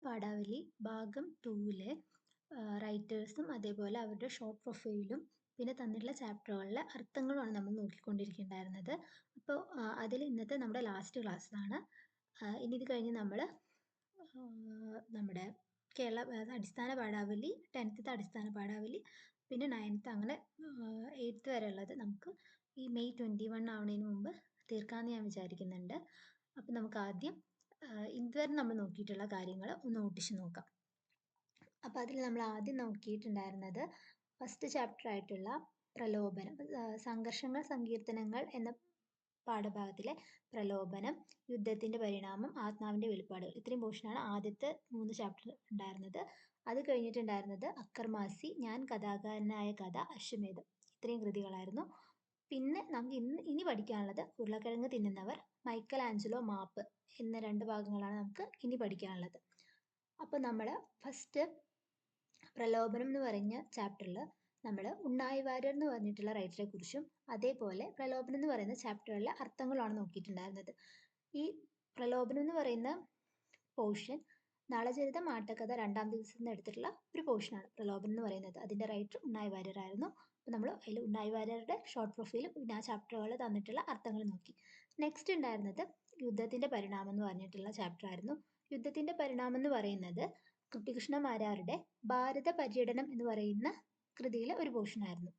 പാഠാവലി ഭാഗം 2-ലെ റൈറ്റേഴ്സും അതേപോലെ അവരുടെ ഷോർട്ട് പ്രൊഫൈലും പിന്നെ തന്നിട്ടുള്ള ചാപ്റ്ററുകളിലെ അർത്ഥങ്ങളുമാണ് നമ്മൾ നോക്കിക്കൊണ്ടിരിക്കുന്നുണ്ടായിരുന്നത്. അപ്പോൾ അതിൽ ഇന്നത്തെ നമ്മുടെ ലാസ്റ്റ് ക്ലാസ്സാണ്. ഇനി ഇത് കഴിഞ്ഞ് നമ്മൾ നമ്മുടെ കേരള അടിസ്ഥാന പാഠാവലി 10th അടിസ്ഥാന പാഠാവലി പിന്നെ 9th അങ്ങനെ 8th വരെ ഉള്ളത് നമുക്ക് ഈ മെയ് 21 ആവുന്നതിന് മുമ്പ് തീർക്കാമെന്ന് ഞാൻ വിചാരിക്കുന്നുണ്ട്. അപ്പോൾ നമുക്ക് ആദ്യം ഇതുവരെ നമ്മൾ നോക്കിയിട്ടുള്ള കാര്യങ്ങൾ ഒന്ന് ഓടിച്ച് നോക്കാം. അപ്പോൾ അതിൽ നമ്മൾ ആദ്യം നോക്കിയിട്ടുണ്ടായിരുന്നത് ഫസ്റ്റ് ചാപ്റ്റർ ആയിട്ടുള്ള പ്രലോഭനം, സംഘർഷങ്ങൾ സങ്കീർത്തനങ്ങൾ എന്ന പാഠഭാഗത്തിലെ പ്രലോഭനം, യുദ്ധത്തിന്റെ പരിണാമം, ആത്മാവിന്റെ വെളിപ്പാടുകൾ, ഇത്രയും പോർഷനാണ് ആദ്യത്തെ 3 ചാപ്റ്റർ ഉണ്ടായിരുന്നത്. അത് കഴിഞ്ഞിട്ടുണ്ടായിരുന്നത് അക്കർമാസി, ഞാൻ കഥാകാരനായ കഥ, അശ്വമേധം, ഇത്രയും കൃതികളായിരുന്നു. പിന്നെ നമുക്ക് ഇനി പഠിക്കാനുള്ളത് ഉരുളക്കിഴങ്ങ് തിന്നുന്നവർ, മൈക്കൽ ആഞ്ചലോ മാപ്പ് എന്ന 2 ഭാഗങ്ങളാണ് നമുക്ക് ഇനി പഠിക്കാനുള്ളത്. അപ്പോൾ നമ്മൾ ഫസ്റ്റ് പ്രലോഭനം എന്ന് പറഞ്ഞ ചാപ്റ്ററിൽ നമ്മൾ ഉണ്ണായി വാര്യർ എന്ന് പറഞ്ഞിട്ടുള്ള റൈറ്ററെ കുറിച്ചും അതേപോലെ പ്രലോഭനം എന്ന് പറയുന്ന ചാപ്റ്ററിലെ അർത്ഥങ്ങളാണ് നോക്കിയിട്ടുണ്ടായിരുന്നത്. ഈ പ്രലോഭനം എന്ന് പറയുന്ന പോർഷൻ നളചരിതം ആട്ടക്കഥ 2ാം ദിവസത്തിൽ നിന്ന് എടുത്തിട്ടുള്ള ഒരു പോർഷനാണ് പ്രലോഭനം എന്ന് പറയുന്നത്. അതിൻ്റെ റൈറ്റർ ഉണ്ണായി വാര്യർ ആയിരുന്നു. അപ്പോൾ നമ്മൾ അതിൽ ഉണ്ണായി വാര്യരുടെ ഷോർട്ട് പ്രൊഫൈലും പിന്നെ ആ ചാപ്റ്ററുകൾ തന്നിട്ടുള്ള അർത്ഥങ്ങൾ നോക്കി. നെക്സ്റ്റ് ഉണ്ടായിരുന്നത് യുദ്ധത്തിന്റെ പരിണാമം എന്ന് പറഞ്ഞിട്ടുള്ള ചാപ്റ്റർ ആയിരുന്നു. യുദ്ധത്തിന്റെ പരിണാമം എന്ന് പറയുന്നത് കുട്ടിക്കൃഷ്ണ മാരാരുടെ ഭാരത പര്യടനം എന്ന് പറയുന്ന കൃതിയിലെ ഒരു പോർഷൻ ആയിരുന്നു.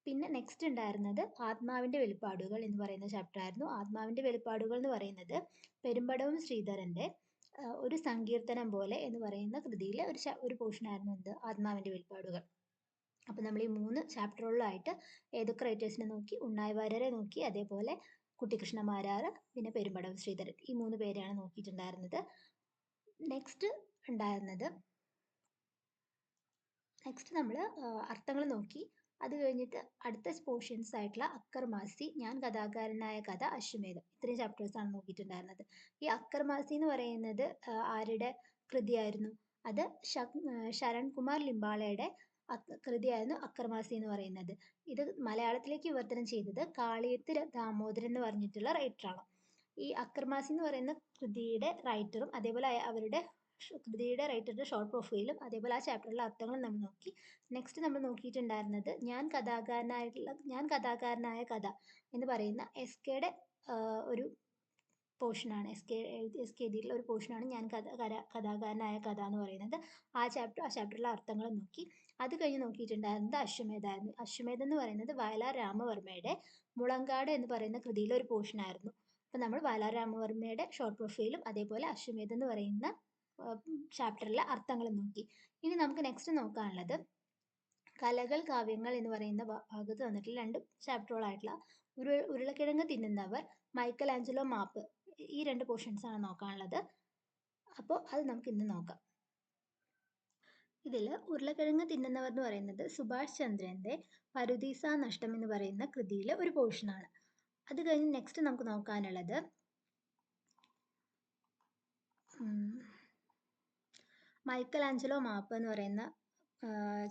പിന്നെ നെക്സ്റ്റ് ഉണ്ടായിരുന്നത് ആത്മാവിന്റെ വെളിപ്പാടുകൾ എന്ന് പറയുന്ന ചാപ്റ്റർ ആയിരുന്നു. ആത്മാവിന്റെ വെളിപ്പാടുകൾ എന്ന് പറയുന്നത് പെരുമ്പടവും ശ്രീധരന്റെ ഒരു സങ്കീർത്തനം പോലെ എന്ന് പറയുന്ന കൃതിയിലെ ഒരു പോർഷൻ ആയിരുന്നു എന്ത് ആത്മാവിന്റെ വെളിപ്പാടുകൾ. അപ്പോൾ നമ്മൾ ഈ 3 ചാപ്റ്ററുകളിലായിട്ട് ഏതൊക്കെ റൈറ്റേഴ്സിനെ നോക്കി, ഉണ്ണായി വാര്യരെ നോക്കി, അതേപോലെ കുട്ടിക്കൃഷ്ണ മാരാർ, പിന്നെ പെരുമ്പടവ് ശ്രീധരൻ, ഈ 3 പേരെയാണ് നോക്കിയിട്ടുണ്ടായിരുന്നത്. നെക്സ്റ്റ് നമ്മൾ അർത്ഥങ്ങൾ നോക്കി. അത് കഴിഞ്ഞിട്ട് അടുത്ത പോർഷൻസ് ആയിട്ടുള്ള അക്കർമാസി, ഞാൻ കഥാകാരനായ കഥ, അശ്വമേധം, ഇത്രയും ചാപ്റ്റേഴ്സാണ് നോക്കിയിട്ടുണ്ടായിരുന്നത്. ഈ അക്കർമാസി എന്ന് പറയുന്നത് ആരുടെ കൃതിയായിരുന്നു? അത് ശരൺകുമാർ ലിംബാളയുടെ കൃതിയായിരുന്നു അക്കർമാസി എന്ന് പറയുന്നത്. ഇത് മലയാളത്തിലേക്ക് വിവർത്തനം ചെയ്തത് കാളിയത്ത് ദാമോദരൻ എന്ന് പറഞ്ഞിട്ടുള്ള റൈറ്ററാണ്. ഈ അക്കർമാസി എന്ന് പറയുന്ന കൃതിയുടെ റൈറ്ററും അതേപോലെ അവരുടെ കൃതിയുടെ റൈറ്ററുടെ ഷോർട്ട് പ്രൊഫൈലും അതേപോലെ ആ ചാപ്റ്ററിലെ അർത്ഥങ്ങളും നമ്മൾ നോക്കി. നെക്സ്റ്റ് നമ്മൾ നോക്കിയിട്ടുണ്ടായിരുന്നത് ഞാൻ കഥാകാരനായ കഥ എന്ന് പറയുന്ന SKയുടെ ഒരു പോർഷനാണ്. SK എഴുതിയിട്ടുള്ള ഒരു പോർഷനാണ് ഞാൻ കഥാകാരനായ കഥ എന്ന് പറയുന്നത്. ആ ചാപ്റ്ററിലെ അർത്ഥങ്ങൾ നോക്കി. അത് കഴിഞ്ഞ് നോക്കിയിട്ടുണ്ടായിരുന്നത് അശ്വമേധമായിരുന്നു. അശ്വമേധം എന്ന് പറയുന്നത് വയലാർ രാമവർമ്മയുടെ മുളങ്കാട് എന്ന് പറയുന്ന കൃതിയിലെ ഒരു പോർഷൻ ആയിരുന്നു. അപ്പം നമ്മൾ വയലാർ രാമവർമ്മയുടെ ഷോർട്ട് പ്രൊഫൈലും അതേപോലെ അശ്വമേധം എന്ന് പറയുന്ന ചാപ്റ്ററിലെ അർത്ഥങ്ങളും നോക്കി. ഇനി നമുക്ക് നെക്സ്റ്റ് നോക്കാനുള്ളത് കലകൾ കാവ്യങ്ങൾ എന്ന് പറയുന്ന ഭാഗത്ത് വന്നിട്ടുള്ള 2 ചാപ്റ്ററുകളായിട്ടുള്ള ഉരുളക്കിഴങ്ങ് തിന്നുന്നവർ, മൈക്കൽ ആഞ്ചലോ മാപ്പ്, ഈ 2 പോർഷൻസ് ആണ് നോക്കാനുള്ളത്. അപ്പോൾ അത് നമുക്ക് ഇന്ന് നോക്കാം. ഇതിൽ ഉരുളക്കിഴങ്ങ് തിന്നുന്നവർ എന്ന് പറയുന്നത് സുഭാഷ് ചന്ദ്രന്റെ പറുദീസ നഷ്ടം എന്ന് പറയുന്ന കൃതിയിലെ ഒരു പോർഷനാണ്. അത് കഴിഞ്ഞ് നെക്സ്റ്റ് നമുക്ക് നോക്കാനുള്ളത് മൈക്കൽ ആഞ്ചലോ മാപ്പ് എന്ന് പറയുന്ന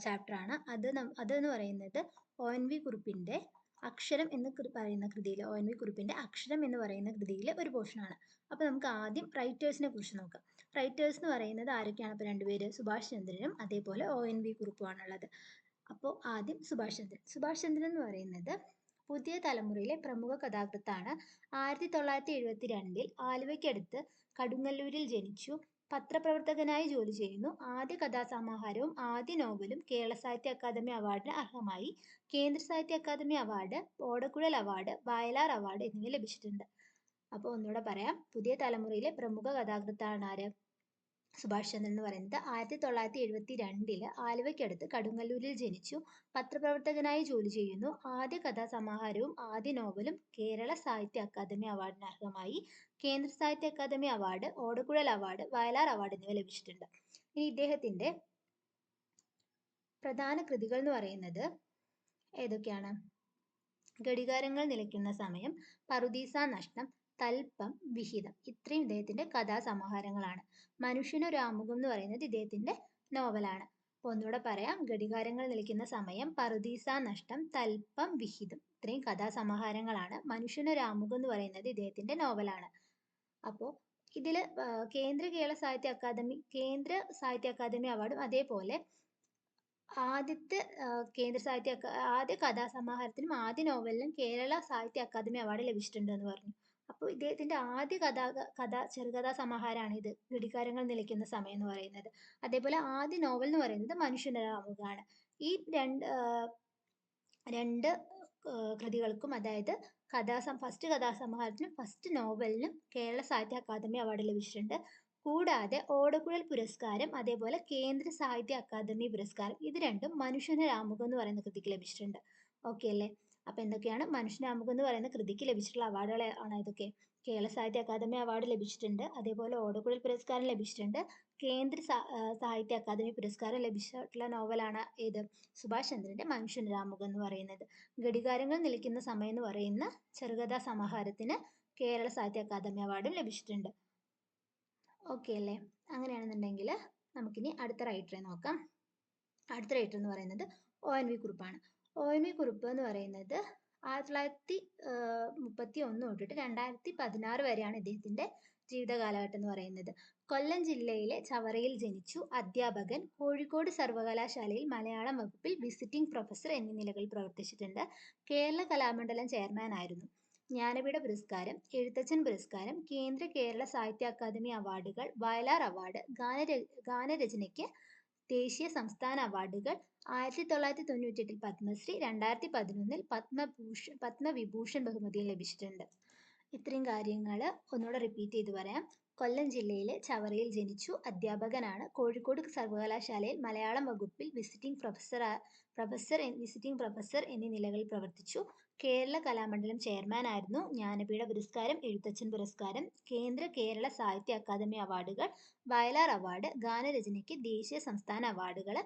ചാപ്റ്ററാണ്. അതെന്ന് പറയുന്നത് ONV കുറുപ്പിന്റെ അക്ഷരം എന്ന് പറയുന്ന കൃതിയിലെ ONV കുറുപ്പിന്റെ അക്ഷരം എന്ന് പറയുന്ന കൃതിയിലെ ഒരു പോർഷനാണ്. അപ്പോൾ നമുക്ക് ആദ്യം റൈറ്റേഴ്സിനെ കുറിച്ച് നോക്കാം. റൈറ്റേഴ്സ് എന്ന് പറയുന്നത് ആരൊക്കെയാണ്? അപ്പോൾ 2 പേര്, സുഭാഷ് ചന്ദ്രനും അതേപോലെ ONV കുറുപ്പുമാണുള്ളത്. അപ്പോൾ ആദ്യം സുഭാഷ് ചന്ദ്രൻ എന്ന് പറയുന്നത് പുതിയ തലമുറയിലെ പ്രമുഖ കഥാകൃത്താണ്. 1972 ആലുവയ്ക്കടുത്ത് കടുങ്ങല്ലൂരിൽ ജനിച്ചു. പത്രപ്രവർത്തകനായി ജോലി ചെയ്യുന്നു. ആദ്യ കഥാസമാഹാരവും ആദ്യ നോവലും കേരള സാഹിത്യ അക്കാദമി അവാർഡിന് അർഹമായി. കേന്ദ്ര സാഹിത്യ അക്കാദമി അവാർഡ്, ഓടക്കുഴൽ അവാർഡ്, വയലാർ അവാർഡ് എന്നിവ ലഭിച്ചിട്ടുണ്ട്. അപ്പോൾ ഒന്നുകൂടെ പറയാം. പുതിയ തലമുറയിലെ പ്രമുഖ കഥാകൃത്താണ് ആര്? സുഭാഷ് ചന്ദ്രൻ എന്ന് പറയുന്നത്. 1972 ആലുവയ്ക്കടുത്ത് കടുങ്ങല്ലൂരിൽ ജനിച്ചു. പത്രപ്രവർത്തകനായി ജോലി ചെയ്യുന്നു. ആദ്യ കഥാസമാഹാരവും ആദ്യ നോവലും കേരള സാഹിത്യ അക്കാദമി അവാർഡിന് അർഹമായി. കേന്ദ്ര സാഹിത്യ അക്കാദമി അവാർഡ്, ഓടക്കുഴൽ അവാർഡ്, വയലാർ അവാർഡ് എന്നിവ ലഭിച്ചിട്ടുണ്ട്. ഇനി ഇദ്ദേഹത്തിന്റെ പ്രധാന കൃതികൾ എന്ന് പറയുന്നത് ഏതൊക്കെയാണ്? ഘടികാരങ്ങൾ നിലയ്ക്കുന്ന സമയം, പറുദീസ നഷ്ടം, തൽപ്പം, വിഹിതം, ഇത്രയും ഇദ്ദേഹത്തിന്റെ കഥാസമാഹാരങ്ങളാണ്. മനുഷ്യനൊരു ആമുഖം എന്ന് പറയുന്നത് ഇദ്ദേഹത്തിന്റെ നോവലാണ്. അപ്പോൾ ഒന്നുകൂടെ പറയാം. ഘടികാരങ്ങൾ നിലയ്ക്കുന്ന സമയം, പറുദീസ നഷ്ടം, തൽപ്പം, വിഹിതം, ഇത്രയും കഥാസമാഹാരങ്ങളാണ്. മനുഷ്യനൊരു ആമുഖം എന്ന് പറയുന്നത് ഇദ്ദേഹത്തിന്റെ നോവലാണ്. അപ്പോൾ ഇതിൽ കേരള കേന്ദ്ര സാഹിത്യ അക്കാദമി അവാർഡും അതേപോലെ ആദ്യത്തെ ആദ്യ കഥാസമാഹാരത്തിനും ആദ്യ നോവലിനും കേരള സാഹിത്യ അക്കാദമി അവാർഡ് ലഭിച്ചിട്ടുണ്ട് എന്ന് പറഞ്ഞു. അപ്പോൾ ഇദ്ദേഹത്തിന്റെ ആദ്യ ചെറുകഥാ സമാഹാരമാണ് ഇത്, ഘടികാരങ്ങൾ നിലയ്ക്കുന്ന സമയം എന്ന് പറയുന്നത്. അതേപോലെ ആദ്യ നോവൽ എന്ന് പറയുന്നത് മനുഷ്യന്റെ രാമുഖമാണ്. ഈ രണ്ട് കൃതികൾക്കും, അതായത് ഫസ്റ്റ് കഥാസമാഹാരത്തിനും ഫസ്റ്റ് നോവലിനും കേരള സാഹിത്യ അക്കാദമി അവാർഡ് ലഭിച്ചിട്ടുണ്ട്. കൂടാതെ ഓടക്കുഴൽ പുരസ്കാരം, അതേപോലെ കേന്ദ്ര സാഹിത്യ അക്കാദമി പുരസ്കാരം, ഇത് രണ്ടും മനുഷ്യന്റെ രാമുഖം എന്ന് പറയുന്ന കൃതിക്ക് ലഭിച്ചിട്ടുണ്ട്. ഓക്കെ അല്ലേ? അപ്പൊ എന്തൊക്കെയാണ് മനുഷ്യന്റെ രാമുഖം എന്ന് പറയുന്ന കൃതിക്ക് ലഭിച്ചിട്ടുള്ള അവാർഡുകൾ ആണ് ഇതൊക്കെ? കേരള സാഹിത്യ അക്കാദമി അവാർഡ് ലഭിച്ചിട്ടുണ്ട്, അതേപോലെ ഓടക്കുഴൽ പുരസ്കാരം ലഭിച്ചിട്ടുണ്ട്, കേന്ദ്ര സാഹിത്യ അക്കാദമി പുരസ്കാരം ലഭിച്ചിട്ടുള്ള നോവലാണ് ഏത്? സുഭാഷ് ചന്ദ്രന്റെ മനുഷ്യന്റെ രാമുഖം എന്ന് പറയുന്നത്. ഘടികാരങ്ങൾ നിലയ്ക്കുന്ന സമയം എന്ന് പറയുന്ന ചെറുകഥാ സമാഹാരത്തിന് കേരള സാഹിത്യ അക്കാദമി അവാർഡും ലഭിച്ചിട്ടുണ്ട്. ഓക്കെ അല്ലേ? അങ്ങനെയാണെന്നുണ്ടെങ്കിൽ നമുക്കിനി അടുത്ത റൈറ്ററെ നോക്കാം. അടുത്ത റൈറ്റർ എന്ന് പറയുന്നത് ONV കുറുപ്പാണ്. ONV കുറുപ്പ് എന്ന് പറയുന്നത് 1931 തൊട്ടിട്ട് 2016 വരെയാണ് ഇദ്ദേഹത്തിന്റെ ജീവിത കാലഘട്ടം എന്ന് പറയുന്നത്. കൊല്ലം ജില്ലയിലെ ചവറയിൽ ജനിച്ചു. അധ്യാപകൻ. കോഴിക്കോട് സർവകലാശാലയിൽ മലയാളം വകുപ്പിൽ വിസിറ്റിംഗ് പ്രൊഫസർ എന്നീ നിലകളിൽ പ്രവർത്തിച്ചിട്ടുണ്ട്. കേരള കലാമണ്ഡലം ചെയർമാൻ ആയിരുന്നു. ജ്ഞാനപീഠ പുരസ്കാരം, എഴുത്തച്ഛൻ പുരസ്കാരം, കേരള സാഹിത്യ അക്കാദമി അവാർഡുകൾ, വയലാർ അവാർഡ്, ഗാനരചനയ്ക്ക് ദേശീയ സംസ്ഥാന അവാർഡുകൾ, 1998 പത്മശ്രീ, 2011 പത്മവിഭൂഷൺ ബഹുമതിയും ലഭിച്ചിട്ടുണ്ട്. ഇത്രയും കാര്യങ്ങൾ ഒന്നുകൂടെ റിപ്പീറ്റ് ചെയ്ത് പറയാം. കൊല്ലം ജില്ലയിലെ ചവറയിൽ ജനിച്ചു. അധ്യാപകനാണ്. കോഴിക്കോട് സർവകലാശാലയിൽ മലയാളം വകുപ്പിൽ വിസിറ്റിംഗ് പ്രൊഫസർ എന്നീ നിലകളിൽ പ്രവർത്തിച്ചു. കേരള കലാമണ്ഡലം ചെയർമാൻ ആയിരുന്നു. ജ്ഞാനപീഠ പുരസ്കാരം, എഴുത്തച്ഛൻ പുരസ്കാരം, കേരള സാഹിത്യ അക്കാദമി അവാർഡുകൾ, വയലാർ അവാർഡ്, ഗാനരചനയ്ക്ക് ദേശീയ സംസ്ഥാന അവാർഡുകൾ,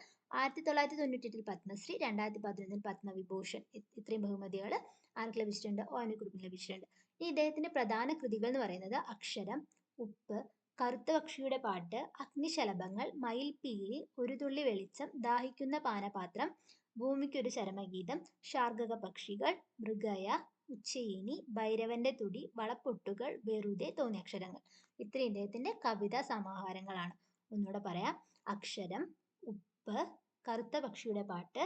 1998 പത്മശ്രീ, 2011 പത്മവിഭൂഷൺ, ഇത്രയും ബഹുമതികൾ ആർക്ക് ലഭിച്ചിട്ടുണ്ട്? ONV കുറുപ്പിന് ലഭിച്ചിട്ടുണ്ട്. ഈ ഇദ്ദേഹത്തിന്റെ പ്രധാന കൃതികൾ എന്ന് പറയുന്നത് അക്ഷരം, ഉപ്പ്, കറുത്ത പക്ഷിയുടെ പാട്ട്, അഗ്നിശലഭങ്ങൾ, മയിൽപീലി, ഒരു തുള്ളി വെളിച്ചം, ദാഹിക്കുന്ന പാനപാത്രം, ഭൂമിക്കൊരു ചരമഗീതം, ശാർഗക പക്ഷികൾ, മൃഗയ, ഉച്ചയിനി, ഭൈരവന്റെ തുടി, വളപ്പൊട്ടുകൾ, വെറുതെ, തോന്നിയക്ഷരങ്ങൾ, ഇത്രയും ഇദ്ദേഹത്തിന്റെ കവിതാ സമാഹാരങ്ങളാണ്. ഒന്നുകൂടെ പറയാം. അക്ഷരം, ഉപ്പ്, കറുത്ത പക്ഷിയുടെ പാട്ട്,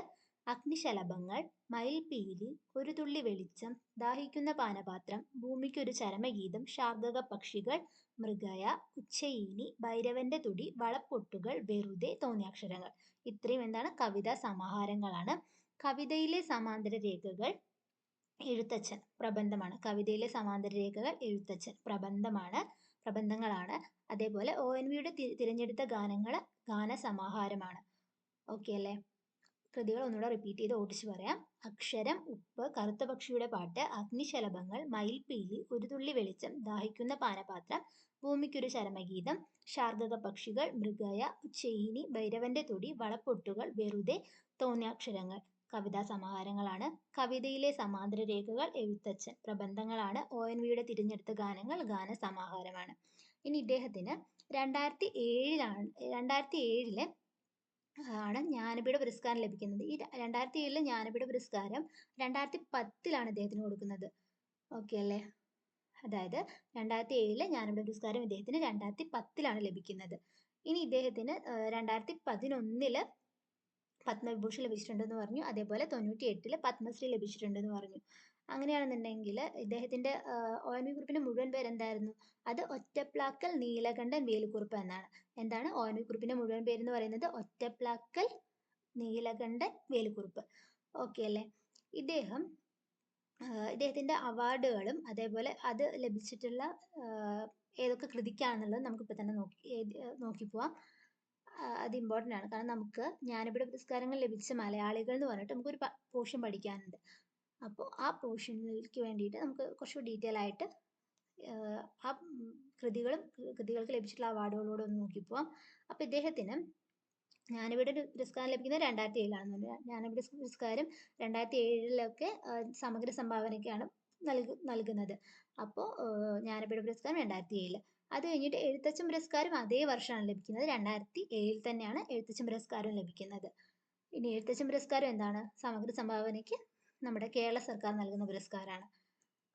അഗ്നിശലഭങ്ങൾ, മയിൽപീലി, ഒരു തുള്ളി വെളിച്ചം, ദാഹിക്കുന്ന പാനപാത്രം, ഭൂമിക്കൊരു ചരമഗീതം, ശാർഗക പക്ഷികൾ, മൃഗയ, ഉച്ചയിനി, ഭൈരവന്റെ തുടി, വളപ്പൊട്ടുകൾ, വെറുതെ, തോന്നിയക്ഷരങ്ങൾ, ഇത്രയും എന്താണ്? കവിതാ സമാഹാരങ്ങളാണ്. കവിതയിലെ സമാന്തര രേഖകൾ എഴുത്തച്ഛൻ, പ്രബന്ധമാണ്. കവിതയിലെ സമാന്തര രേഖകൾ എഴുത്തച്ഛൻ, പ്രബന്ധങ്ങളാണ്. അതേപോലെ ONVയുടെ തിരഞ്ഞെടുത്ത ഗാനങ്ങൾ ഗാനസമാഹാരമാണ്. ഓക്കെ അല്ലേ? കൃതികൾ ഒന്നുകൂടെ റിപ്പീറ്റ് ചെയ്ത് ഓടിച്ചു പറയാം. അക്ഷരം, ഉപ്പ്, കറുത്ത പക്ഷിയുടെ പാട്ട്, അഗ്നിശലഭങ്ങൾ, മയിൽപീലി, ഒരു തുള്ളി വെളിച്ചം, ദാഹിക്കുന്ന പാനപാത്രം, ഭൂമിക്കൊരു ചരമഗീതം, ശാർഗക പക്ഷികൾ, മൃഗയ, ഉച്ചയിനി, ഭൈരവന്റെ തുടി, വളപ്പൊട്ടുകൾ, വെറുതെ, തോന്നിയാക്ഷരങ്ങൾ, കവിതാ സമാഹാരങ്ങളാണ്. കവിതയിലെ സമാന്തര രേഖകൾ എഴുത്തച്ഛൻ, പ്രബന്ധങ്ങളാണ്. ONVയുടെ തിരഞ്ഞെടുത്ത ഗാനങ്ങൾ ഗാനസമാഹാരമാണ്. ഇനി ഇദ്ദേഹത്തിന് 2007 ആണ് ജ്ഞാനപീഠ പുരസ്കാരം ലഭിക്കുന്നത്. ഈ 2007 ജ്ഞാനപീഠ പുരസ്കാരം 2010 ഇദ്ദേഹത്തിന് കൊടുക്കുന്നത്. ഓക്കെ അല്ലേ? അതായത് 2007 ജ്ഞാനപീഠ പുരസ്കാരം ഇദ്ദേഹത്തിന് 2010 ലഭിക്കുന്നത്. ഇനി ഇദ്ദേഹത്തിന് 2011 പത്മവിഭൂഷൺ ലഭിച്ചിട്ടുണ്ടെന്ന് പറഞ്ഞു. അതേപോലെ 98 പത്മശ്രീ ലഭിച്ചിട്ടുണ്ടെന്ന് പറഞ്ഞു. അങ്ങനെയാണെന്നുണ്ടെങ്കിൽ ഇദ്ദേഹത്തിന്റെ ONV കുറുപ്പിന്റെ മുഴുവൻ പേര് എന്തായിരുന്നു? അത് ഒറ്റപ്ലാക്കൽ നീലകണ്ഠൻ വേലുക്കുറുപ്പ് എന്നാണ്. എന്താണ് ONV കുറുപ്പിന്റെ മുഴുവൻ പേര് എന്ന് പറയുന്നത്? ഒറ്റപ്ലാക്കൽ നീലകണ്ഠൻ വേലുക്കുറുപ്പ്. ഓക്കെ അല്ലേ? ഇദ്ദേഹത്തിന്റെ അവാർഡുകളും അതേപോലെ അത് ലഭിച്ചിട്ടുള്ള ഏതൊക്കെ കൃതിക്കാണെന്നുള്ളത് നമുക്കിപ്പോൾ തന്നെ നോക്കി പോവാം. അത് ഇമ്പോർട്ടൻ്റ് ആണ്. കാരണം നമുക്ക് ജ്ഞാനപീഠ പുരസ്കാരങ്ങൾ ലഭിച്ച മലയാളികൾ എന്ന് പറഞ്ഞിട്ട് നമുക്കൊരു പോർഷൻ പഠിക്കാനുണ്ട്. അപ്പോൾ ആ പോർഷനിലേക്ക് വേണ്ടിയിട്ട് നമുക്ക് കുറച്ച് ഡീറ്റെയിൽ ആയിട്ട് ആ കൃതികൾക്ക് ലഭിച്ചിട്ടുള്ള അവാർഡുകളോട് ഒന്ന് നോക്കിപ്പോവാം. അപ്പോൾ ഇദ്ദേഹത്തിന് ജ്ഞാനപീഠ പുരസ്കാരം ലഭിക്കുന്നത് 2007 ജ്ഞാനപീഠ പുരസ്കാരം 2007 സമഗ്ര സംഭാവനയ്ക്കാണ് നൽകുന്നത്. അപ്പോൾ ജ്ഞാനപീഠ പുരസ്കാരം 2007. അത് കഴിഞ്ഞിട്ട് എഴുത്തച്ഛൻ പുരസ്കാരം അതേ വർഷമാണ് ലഭിക്കുന്നത്. 2007 തന്നെയാണ് എഴുത്തച്ഛൻ പുരസ്കാരം ലഭിക്കുന്നത്. ഇനി എഴുത്തച്ഛൻ പുരസ്കാരം എന്താണ്? സമഗ്ര സംഭാവനയ്ക്ക് നമ്മുടെ കേരള സർക്കാർ നൽകുന്ന പുരസ്കാരമാണ്.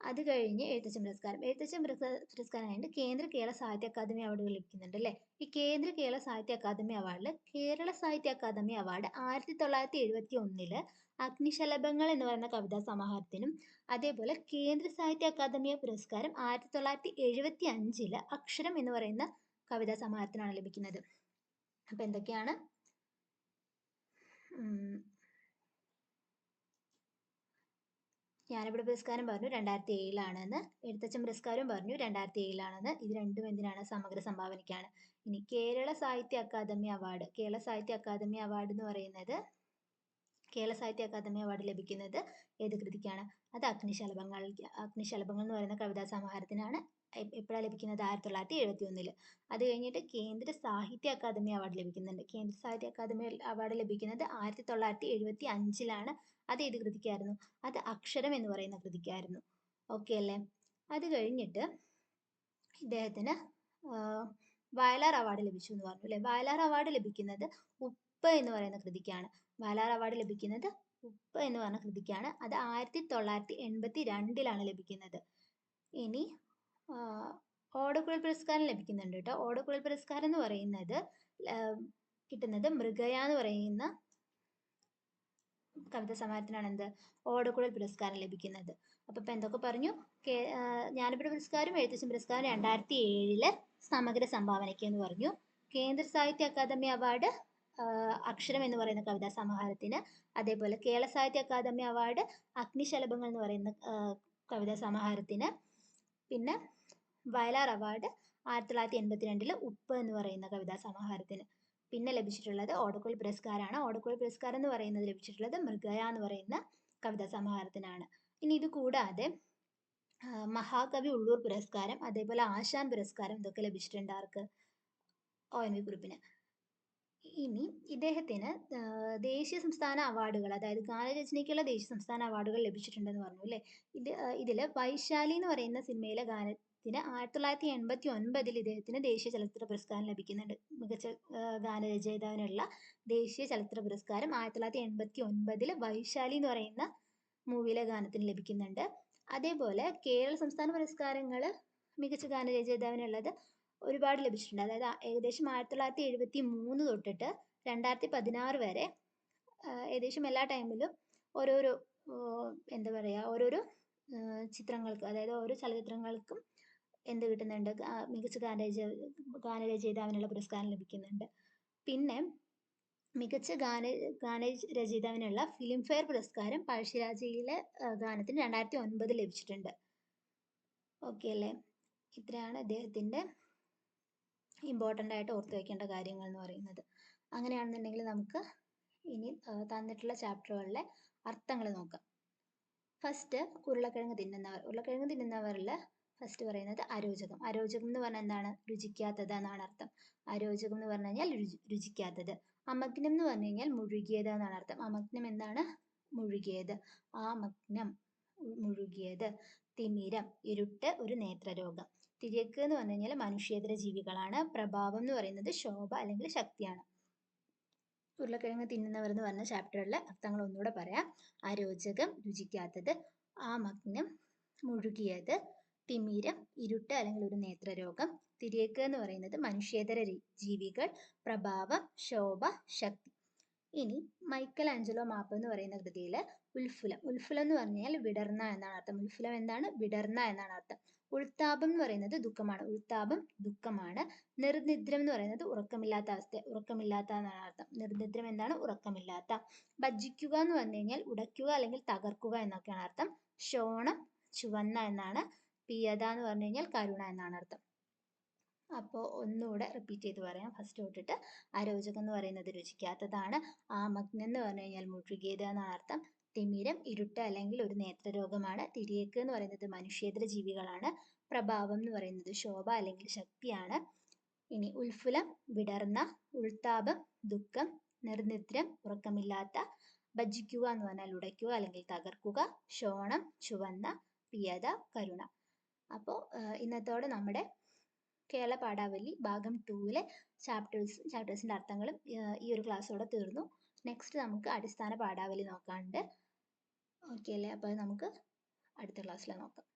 അത് കഴിഞ്ഞ് എഴുത്തച്ഛൻ പുരസ്കാരം. എഴുത്തച്ഛൻ പുരസ്കാരം കഴിഞ്ഞിട്ട് കേന്ദ്ര കേരള സാഹിത്യ അക്കാദമി അവാർഡുകൾ ലഭിക്കുന്നുണ്ട് അല്ലേ? ഈ കേന്ദ്ര കേരള സാഹിത്യ അക്കാദമി അവാർഡിൽ കേരള സാഹിത്യ അക്കാദമി അവാർഡ് 1971 അഗ്നിശലഭങ്ങൾ എന്ന് പറയുന്ന കവിതാ സമാഹാരത്തിനും, അതേപോലെ കേന്ദ്ര സാഹിത്യ അക്കാദമി പുരസ്കാരം 1975 അക്ഷരം എന്ന് പറയുന്ന കവിതാ സമാഹാരത്തിനാണ് ലഭിക്കുന്നത്. അപ്പൊ എന്തൊക്കെയാണ്? ജ്ഞാനപീഠ പുരസ്കാരം പറഞ്ഞു 2007 എഴുത്തച്ഛൻ പുരസ്കാരവും പറഞ്ഞു 2007 ഇത് രണ്ടും എന്തിനാണ്? സമഗ്ര സംഭാവനയ്ക്കാണ്. ഇനി കേരള സാഹിത്യ അക്കാദമി അവാർഡ്. കേരള സാഹിത്യ അക്കാദമി അവാർഡ് എന്ന് പറയുന്നത് കേരള സാഹിത്യ അക്കാദമി അവാർഡ് ലഭിക്കുന്നത് ഏത് കൃതിക്കാണ്? അത് അഗ്നിശലഭങ്ങൾ എന്ന് പറയുന്ന കവിതാ സമാഹാരത്തിനാണ്. എപ്പോഴാണ് ലഭിക്കുന്നത്? 1971. അത് കഴിഞ്ഞിട്ട് കേന്ദ്ര സാഹിത്യ അക്കാദമി അവാർഡ് ലഭിക്കുന്നുണ്ട്. കേന്ദ്ര സാഹിത്യ അക്കാദമി അവാർഡ് ലഭിക്കുന്നത് 1975 അത് ഏത് കൃതിക്കായിരുന്നു? അത് അക്ഷരം എന്ന് പറയുന്ന കൃതിക്കായിരുന്നു. ഓക്കെ അല്ലേ? അത് കഴിഞ്ഞിട്ട് ഇദ്ദേഹത്തിന് വയലാർ അവാർഡ് ലഭിച്ചു എന്ന് പറഞ്ഞു അല്ലേ? വയലാർ അവാർഡ് ലഭിക്കുന്നത് ഉപ്പ് എന്ന് പറയുന്ന കൃതിക്കാണ്. വയലാർ അവാർഡ് ലഭിക്കുന്നത് ഉപ്പ് എന്ന് പറഞ്ഞ കൃതിക്കാണ്. അത് 1982 ലഭിക്കുന്നത്. ഇനി ഓടക്കുഴൽ പുരസ്കാരം ലഭിക്കുന്നുണ്ട് കേട്ടോ. ഓടക്കുഴൽ പുരസ്കാരം എന്ന് പറയുന്നത് കിട്ടുന്നത് മൃഗയ എന്ന് പറയുന്ന കവിതാ സമാഹാരത്തിനാണ് എന്ത്? ഓടക്കുഴൽ പുരസ്കാരം ലഭിക്കുന്നത്. അപ്പൊ ഇപ്പൊ എന്തൊക്കെ പറഞ്ഞു? ജ്ഞാനപീഠ പുരസ്കാരം എഴുത്തച്ഛൻ പുരസ്കാരം 2007 സമഗ്ര സംഭാവനയ്ക്ക് എന്ന് പറഞ്ഞു. കേന്ദ്ര സാഹിത്യ അക്കാദമി അവാർഡ് അക്ഷരം എന്ന് പറയുന്ന കവിതാ സമാഹാരത്തിന്, അതേപോലെ കേരള സാഹിത്യ അക്കാദമി അവാർഡ് അഗ്നിശലഭങ്ങൾ എന്ന് പറയുന്ന കവിതാ സമാഹാരത്തിന്, പിന്നെ വയലാർ അവാർഡ് 1982 ഉപ്പ് എന്ന് പറയുന്ന കവിതാ സമാഹാരത്തിന്. പിന്നെ ലഭിച്ചിട്ടുള്ളത് ഓടക്കുഴൽ പുരസ്കാരമാണ്. ഓടക്കുഴൽ പുരസ്കാരം എന്ന് പറയുന്നത് ലഭിച്ചിട്ടുള്ളത് മൃഗയ എന്ന് പറയുന്ന കവിതാ സമാഹാരത്തിനാണ്. ഇനി ഇത് കൂടാതെ മഹാകവി ഉള്ളൂർ പുരസ്കാരം, അതേപോലെ ആശാൻ പുരസ്കാരം ഇതൊക്കെ ലഭിച്ചിട്ടുണ്ട് ആർക്ക്? ONV കുറുപ്പിന്. ഇനി ഇദ്ദേഹത്തിന് ദേശീയ സംസ്ഥാന അവാർഡുകൾ, അതായത് ഗാനരചനയ്ക്കുള്ള ദേശീയ സംസ്ഥാന അവാർഡുകൾ ലഭിച്ചിട്ടുണ്ടെന്ന് പറഞ്ഞു അല്ലേ? ഇതില് വൈശാലി എന്ന് പറയുന്ന സിനിമയിലെ ഗാനത്തിന് 1989 ഇദ്ദേഹത്തിന് ദേശീയ ചലച്ചിത്ര പുരസ്കാരം ലഭിക്കുന്നുണ്ട്. മികച്ച ഗാനരചയിതാവിനുള്ള ദേശീയ ചലച്ചിത്ര പുരസ്കാരം 1989 വൈശാലി എന്ന് പറയുന്ന മൂവിയിലെ ഗാനത്തിന് ലഭിക്കുന്നുണ്ട്. അതേപോലെ കേരള സംസ്ഥാന പുരസ്കാരങ്ങൾ മികച്ച ഗാനരചയിതാവിനുള്ളത് ഒരുപാട് ലഭിച്ചിട്ടുണ്ട്. അതായത് ഏകദേശം 1973 തൊട്ടിട്ട് 2016 വരെ ഏകദേശം എല്ലാ ടൈമിലും ഓരോരോ എന്താ പറയുക, ഓരോരോ ചിത്രങ്ങൾക്ക്, അതായത് ഓരോ ചലച്ചിത്രങ്ങൾക്കും എന്ത് കിട്ടുന്നുണ്ട്? മികച്ച ഗാനരചയിതാവിനുള്ള പുരസ്കാരം ലഭിക്കുന്നുണ്ട്. പിന്നെ മികച്ച ഗാനരചയിതാവിനുള്ള ഫിലിം ഫെയർ പുരസ്കാരം പഴശ്ശിരാജയിലെ ഗാനത്തിന് 2009 ലഭിച്ചിട്ടുണ്ട്. ഓക്കെ അല്ലേ? ഇത്രയാണ് അദ്ദേഹത്തിന്റെ ഇമ്പോർട്ടൻ്റ് ആയിട്ട് ഓർത്ത് വയ്ക്കേണ്ട കാര്യങ്ങൾ എന്ന് പറയുന്നത്. അങ്ങനെയാണെന്നുണ്ടെങ്കിൽ നമുക്ക് ഇനി തന്നിട്ടുള്ള ചാപ്റ്ററുകളിലെ അർത്ഥങ്ങൾ നോക്കാം. ഫസ്റ്റ് ഉരുളക്കിഴങ്ങ് തിന്നുന്നവർ. ഉരുളക്കിഴങ്ങ് തിന്നുന്നവരിൽ ഫസ്റ്റ് പറയുന്നത് അരോചകം. അരോചകം എന്ന് പറഞ്ഞാൽ എന്താണ്? രുചിക്കാത്തത് എന്നാണ് അർത്ഥം. അരോചകം എന്ന് പറഞ്ഞു കഴിഞ്ഞാൽ രുചിക്കാത്തത്. അമഗ്നം എന്ന് പറഞ്ഞു കഴിഞ്ഞാൽ മുഴുകിയത് എന്നാണ് അർത്ഥം. അമഗ്നം എന്താണ്? മുഴുകിയത്. ആമഗ്നം മുഴുകിയത്. തിമിരം ഇരുട്ട്, ഒരു നേത്രരോഗം. തിര്യക്ക് എന്ന് പറഞ്ഞു കഴിഞ്ഞാൽ മനുഷ്യേതര ജീവികളാണ്. പ്രഭാവം എന്ന് പറയുന്നത് ശോഭ അല്ലെങ്കിൽ ശക്തിയാണ്. ഉരുളക്കിഴങ്ങ് തിന്നുന്നവർ എന്ന് പറഞ്ഞ ചാപ്റ്ററിലെ അർത്ഥങ്ങൾ ഒന്നുകൂടെ പറയാം. അരോചകം രുചിക്കാത്തത്, ആമഗ്നം മുഴുകിയത്, തിമിരം ഇരുട്ട് അല്ലെങ്കിൽ ഒരു നേത്രരോഗം, തിര്യക്ക് എന്ന് പറയുന്നത് മനുഷ്യേതര ജീവികൾ, പ്രഭാവം ശോഭ ശക്തി. ഇനി മൈക്കൽ ആഞ്ചലോ മാപ്പ് എന്ന് പറയുന്ന കൃതിയിൽ ഉൽഫുലം. ഉൽഫുലം എന്ന് പറഞ്ഞാൽ വിടർന്ന എന്നാണ് അർത്ഥം. ഉൽഫുലം എന്താണ്? വിടർന്ന എന്നാണ് അർത്ഥം. ഉൾത്താപം എന്ന് പറയുന്നത് ദുഃഖമാണ്. ഉൾത്താപം ദുഃഖമാണ്. നിർനിദ്രം എന്ന് പറയുന്നത് ഉറക്കമില്ലാത്ത അവസ്ഥ. ഉറക്കമില്ലാത്ത എന്നാണ് അർത്ഥം. നിർനിദ്രം എന്താണ്? ഉറക്കമില്ലാത്ത. ഭജിക്കുക എന്ന് പറഞ്ഞു കഴിഞ്ഞാൽ ഉടയ്ക്കുക അല്ലെങ്കിൽ തകർക്കുക എന്നൊക്കെയാണ് അർത്ഥം. ശോണം ചുവന്ന എന്നാണ്. പിയത എന്ന് പറഞ്ഞു കഴിഞ്ഞാൽ കരുണ എന്നാണ് അർത്ഥം. അപ്പോൾ ഒന്നുകൂടെ റിപ്പീറ്റ് ചെയ്ത് പറയാം ഫസ്റ്റ് തൊട്ടിട്ട്. അരോചകം എന്ന് പറയുന്നത് രുചിക്കാത്തതാണ്. ആമഗ്നം എന്ന് പറഞ്ഞു കഴിഞ്ഞാൽ മുഴുകിയത് എന്നാണ് അർത്ഥം. തിമിരം ഇരുട്ട് അല്ലെങ്കിൽ ഒരു നേത്രരോഗമാണ്. തിര്യക്ക് എന്ന് പറയുന്നത് മനുഷ്യേതര ജീവികളാണ്. പ്രഭാവം എന്ന് പറയുന്നത് ശോഭ അല്ലെങ്കിൽ ശക്തിയാണ്. ഇനി ഉൽഫുലം വിടർന്ന, ഉൾത്താപം ദുഃഖം, നിർനിദ്രം ഉറക്കമില്ലാത്ത, ഭജിക്കുക എന്ന് പറഞ്ഞാൽ ഉടയ്ക്കുക അല്ലെങ്കിൽ തകർക്കുക, ശോണം ചുവന്ന, പിയത കരുണ. അപ്പോൾ ഇന്നത്തോടെ നമ്മുടെ കേരള പാഠാവലി ഭാഗം 2 ചാപ്റ്റേഴ്സിന്റെ അർത്ഥങ്ങളും ഈ ഒരു ക്ലാസ്സോടെ തീർന്നു. നെക്സ്റ്റ് നമുക്ക് അടിസ്ഥാന പാഠാവലി നോക്കാനുണ്ട്. ഓക്കെ അല്ലേ? അപ്പോൾ നമുക്ക് അടുത്ത ക്ലാസ്സിൽ നോക്കാം.